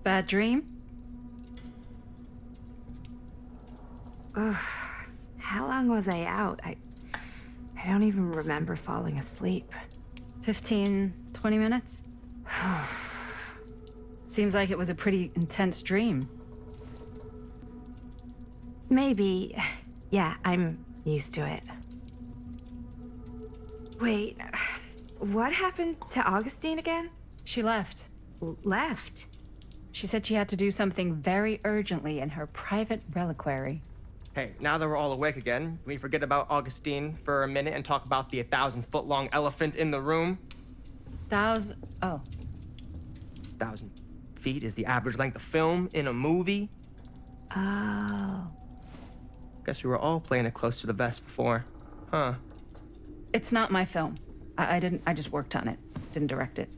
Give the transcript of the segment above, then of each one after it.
Bad dream? Ugh. How long was I out? I don't even remember falling asleep. 15, 20 minutes? Seems like it was a pretty intense dream. Maybe. Yeah, I'm used to it. Wait, what happened to Augustine again? She left. Left? She said she had to do something very urgently in her private reliquary. Hey, now that we're all awake again, can we forget about Augustine for a minute and talk about the 1,000-foot-long elephant in the room? Oh. 1,000 feet is the average length of film in a movie. Oh. Guess we were all playing it close to the vest before. Huh. It's not my film. I just worked on it. Didn't direct it.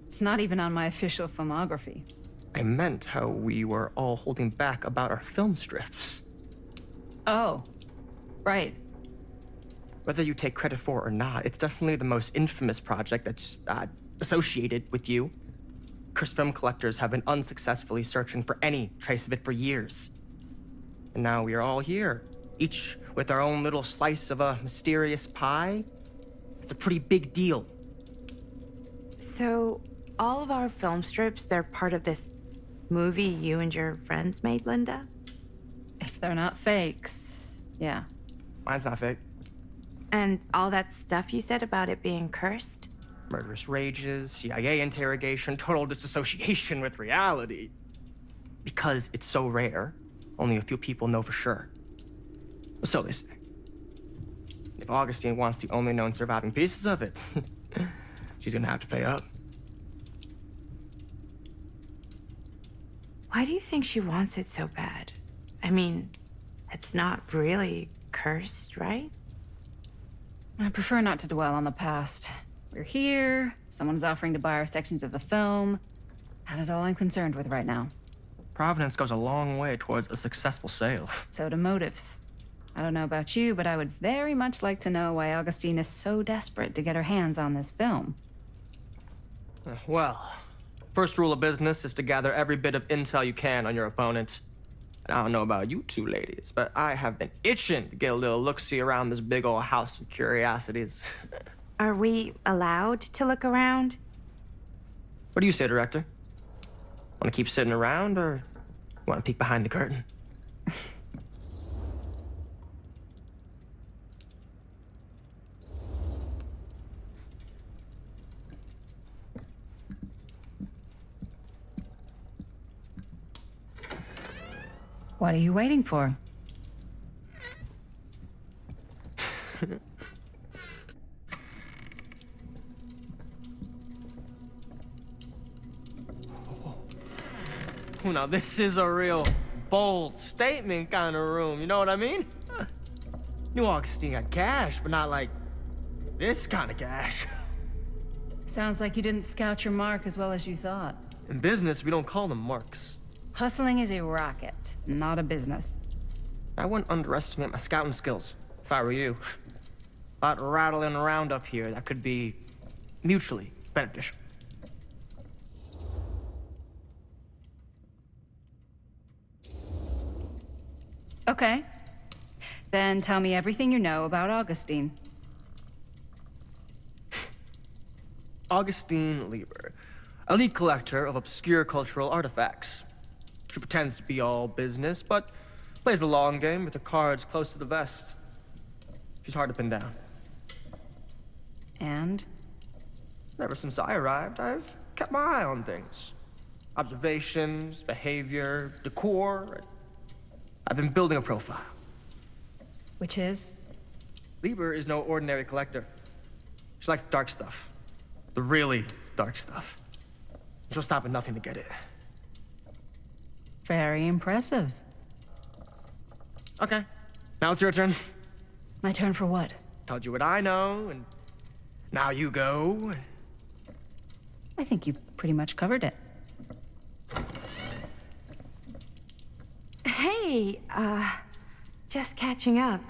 It's not even on my official filmography. I meant how we were all holding back about our film strips. Oh. Right. Whether you take credit for it or not, it's definitely the most infamous project that's associated with you. Cursed film collectors have been unsuccessfully searching for any trace of it for years. And now we are all here, each with our own little slice of a mysterious pie. It's a pretty big deal. So, all of our film strips, they're part of this movie you and your friends made, Linda? If they're not fakes, yeah. Mine's not fake. And all that stuff you said about it being cursed? Murderous rages, CIA interrogation, total disassociation with reality. Because it's so rare, only a few people know for sure. So they say. If Augustine wants the only known surviving pieces of it, she's gonna have to pay up. Why do you think she wants it so bad? I mean, it's not really cursed, right? I prefer not to dwell on the past. We're here, someone's offering to buy our sections of the film. That is all I'm concerned with right now. Providence goes a long way towards a successful sale. So do motives. I don't know about you, but I would very much like to know why Augustine is so desperate to get her hands on this film. Well, first rule of business is to gather every bit of intel you can on your opponent. And I don't know about you two ladies, but I have been itching to get a little look-see around this big old house of curiosities. Are we allowed to look around? What do you say, director? Want to keep sitting around, or want to peek behind the curtain? What are you waiting for? Now this is a real bold statement kind of room, you know what I mean? New Augustine got cash, but not like this kind of cash. Sounds like you didn't scout your mark as well as you thought. In business, we don't call them marks. Hustling is a racket, not a business. I wouldn't underestimate my scouting skills, if I were you. A lot rattling around up here that could be mutually beneficial. Okay. Then tell me everything you know about Augustine. Augustine Lieber, elite collector of obscure cultural artifacts. She pretends to be all business, but plays the long game with her cards close to the vest. She's hard to pin down. And? Ever since I arrived, I've kept my eye on things. Observations, behavior, decor. I've been building a profile. Which is? Lieber is no ordinary collector. She likes the dark stuff. The really dark stuff. She'll stop at nothing to get it. Very impressive. Okay, now it's your turn. My turn for what? Told you what I know, and now you go. I think you pretty much covered it. Hey, just catching up.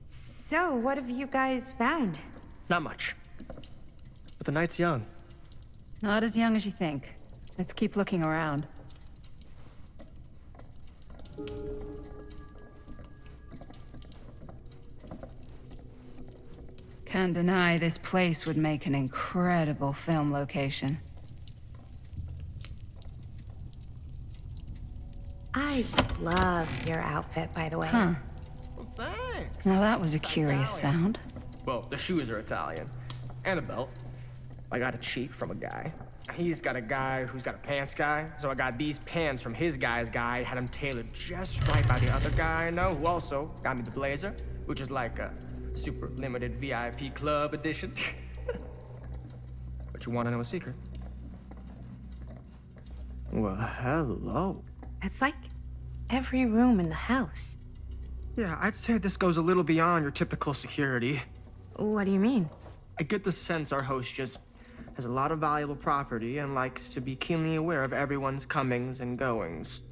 So, what have you guys found? Not much. But the night's young. Not as young as you think. Let's keep looking around. Can't deny this place would make an incredible film location. I love your outfit, by the way. Huh. Well, thanks. Now that was a It's curious Italian. sound. Well, the shoes are Italian. And a belt. I got it cheap from a guy. He's got a guy who's got a pants guy, so I got these pants from his guy's guy, had them tailored just right by the other guy I know, who also got me the blazer, which is like a super limited VIP club edition. But you want to know a secret? Well, hello. It's like every room in the house. Yeah, I'd say this goes a little beyond your typical security. What do you mean? I get the sense our host just has a lot of valuable property and likes to be keenly aware of everyone's comings and goings.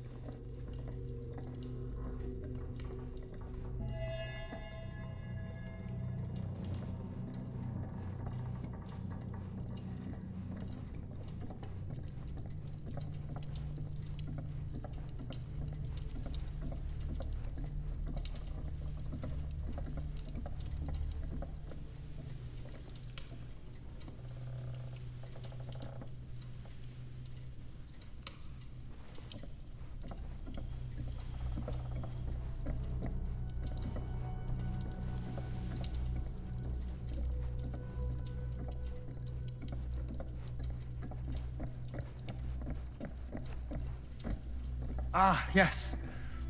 Ah, yes.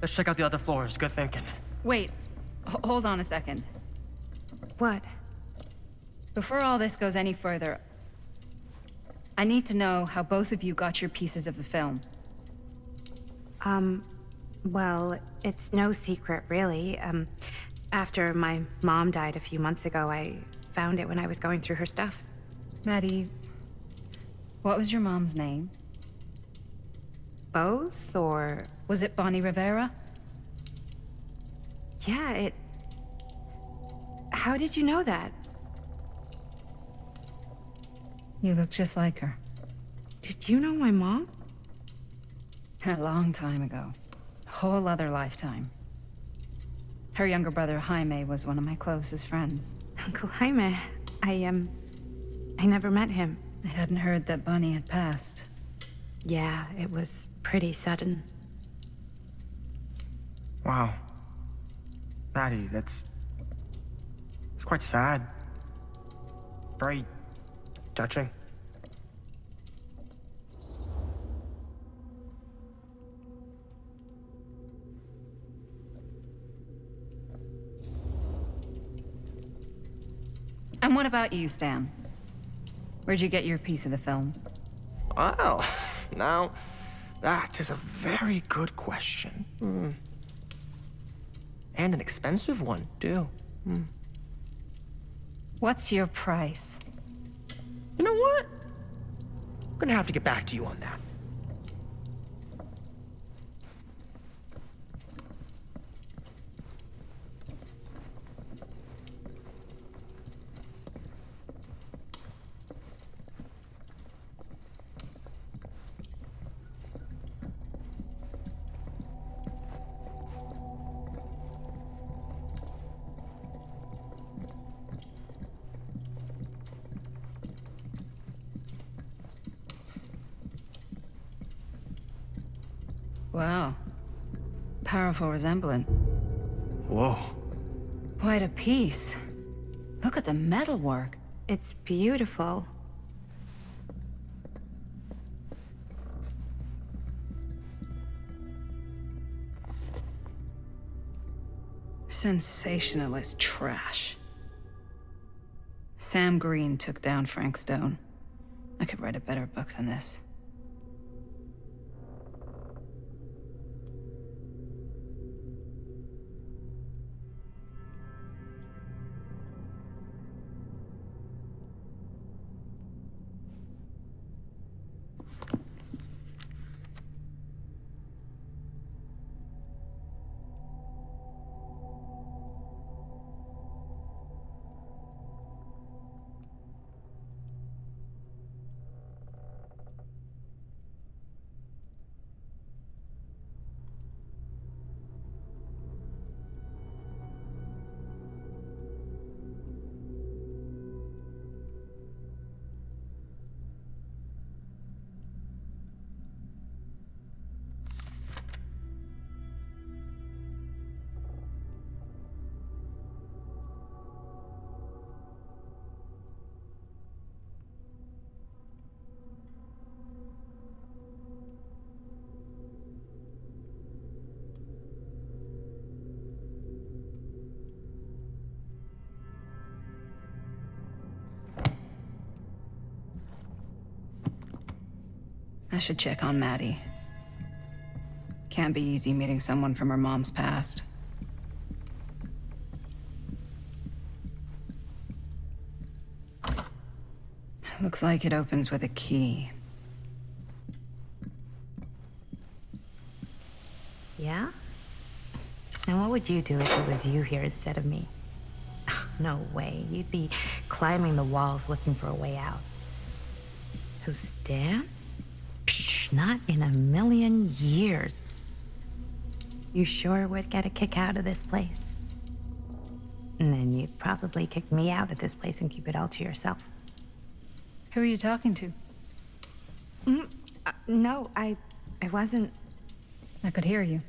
Let's check out the other floors. Good thinking. Wait, hold on a second. What? Before all this goes any further, I need to know how both of you got your pieces of the film. Well, it's no secret, really. After my mom died a few months ago, I found it when I was going through her stuff. Maddie, what was your mom's name? Both, or... Was it Bonnie Rivera? Yeah, How did you know that? You look just like her. Did you know my mom? A long time ago. A whole other lifetime. Her younger brother, Jaime, was one of my closest friends. Uncle Jaime. I never met him. I hadn't heard that Bonnie had passed. Yeah, it was pretty sudden. Wow. Maddie, it's quite sad. Very touching. And what about you, Stan? Where'd you get your piece of the film? Well, now, that is a very good question. And an expensive one, too. What's your price? You know what? I'm gonna have to get back to you on that. Wow. Powerful resemblance. Whoa. Quite a piece. Look at the metalwork. It's beautiful. Sensationalist trash. Sam Green took down Frank Stone. I could write a better book than this. I should check on Maddie. Can't be easy meeting someone from her mom's past. Looks like it opens with a key. Yeah? And what would you do if it was you here instead of me? No way. You'd be climbing the walls looking for a way out. Who, Stan? Psh, not in a million years. You sure would get a kick out of this place. And then you'd probably kick me out of this place and keep it all to yourself. Who are you talking to? No, I wasn't. I could hear you.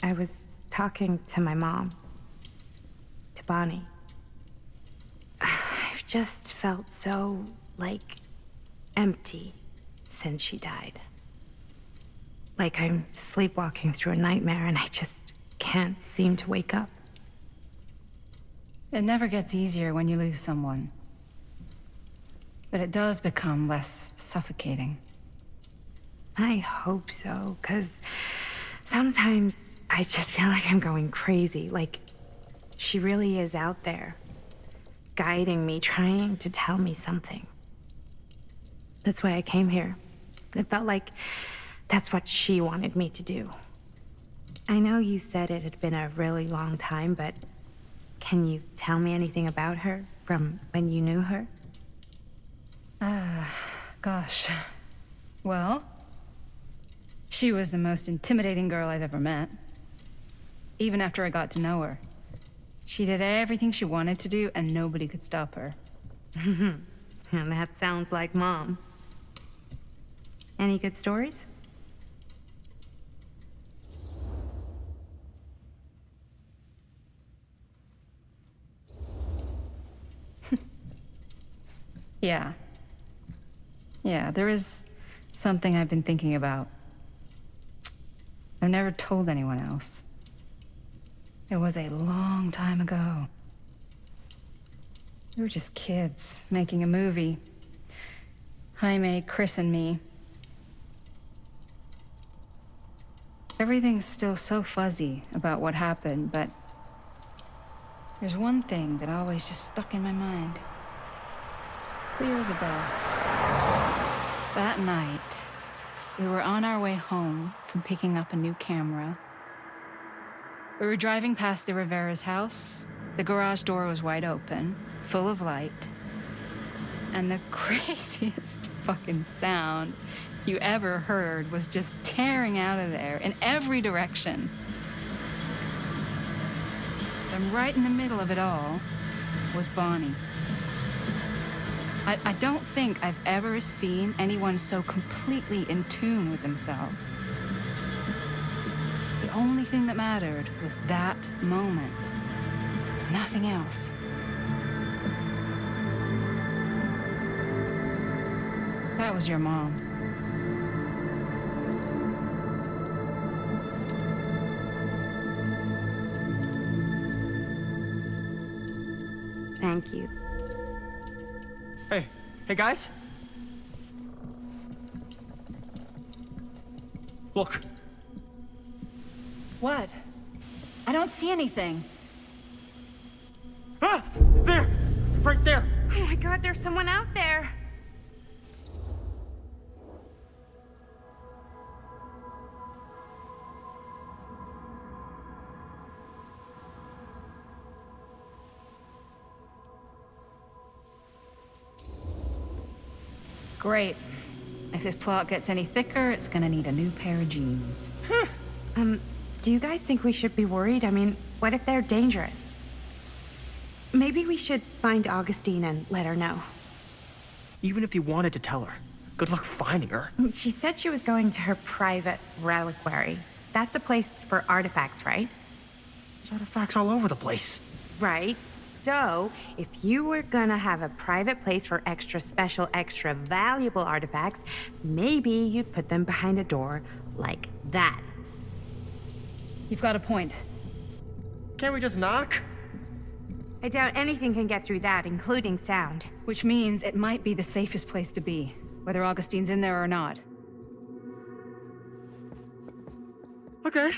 I was talking to my mom. To Bonnie. I've just felt so, like, empty since she died. Like I'm sleepwalking through a nightmare and I just can't seem to wake up. It never gets easier when you lose someone. But it does become less suffocating. I hope so, 'cause sometimes I just feel like I'm going crazy. Like, she really is out there, guiding me, trying to tell me something. That's why I came here. It felt like that's what she wanted me to do. I know you said it had been a really long time, but can you tell me anything about her from when you knew her? Gosh. Well, she was the most intimidating girl I've ever met. Even after I got to know her. She did everything she wanted to do, and nobody could stop her. And that sounds like Mom. Any good stories? Yeah. Yeah, there is something I've been thinking about. I've never told anyone else. It was a long time ago. We were just kids, making a movie. Jaime, Chris, and me. Everything's still so fuzzy about what happened, but there's one thing that always just stuck in my mind. Clear as a bell. That night, we were on our way home from picking up a new camera. We were driving past the Rivera's house. The garage door was wide open, full of light. And the craziest fucking sound you ever heard was just tearing out of there in every direction. And right in the middle of it all was Bonnie. I don't think I've ever seen anyone so completely in tune with themselves. The only thing that mattered was that moment. Nothing else. That was your mom. Thank you. Hey guys. Look. What? I don't see anything. Ah! There! Right there! Oh my God, there's someone out there! Great. If this plot gets any thicker, it's gonna need a new pair of jeans. Do you guys think we should be worried? I mean, what if they're dangerous? Maybe we should find Augustine and let her know. Even if you wanted to tell her, good luck finding her. She said she was going to her private reliquary. That's a place for artifacts, right? There's artifacts all over the place. Right. So, if you were gonna have a private place for extra special, extra valuable artifacts, maybe you'd put them behind a door like that. You've got a point. Can't we just knock? I doubt anything can get through that, including sound. Which means it might be the safest place to be, whether Augustine's in there or not. Okay.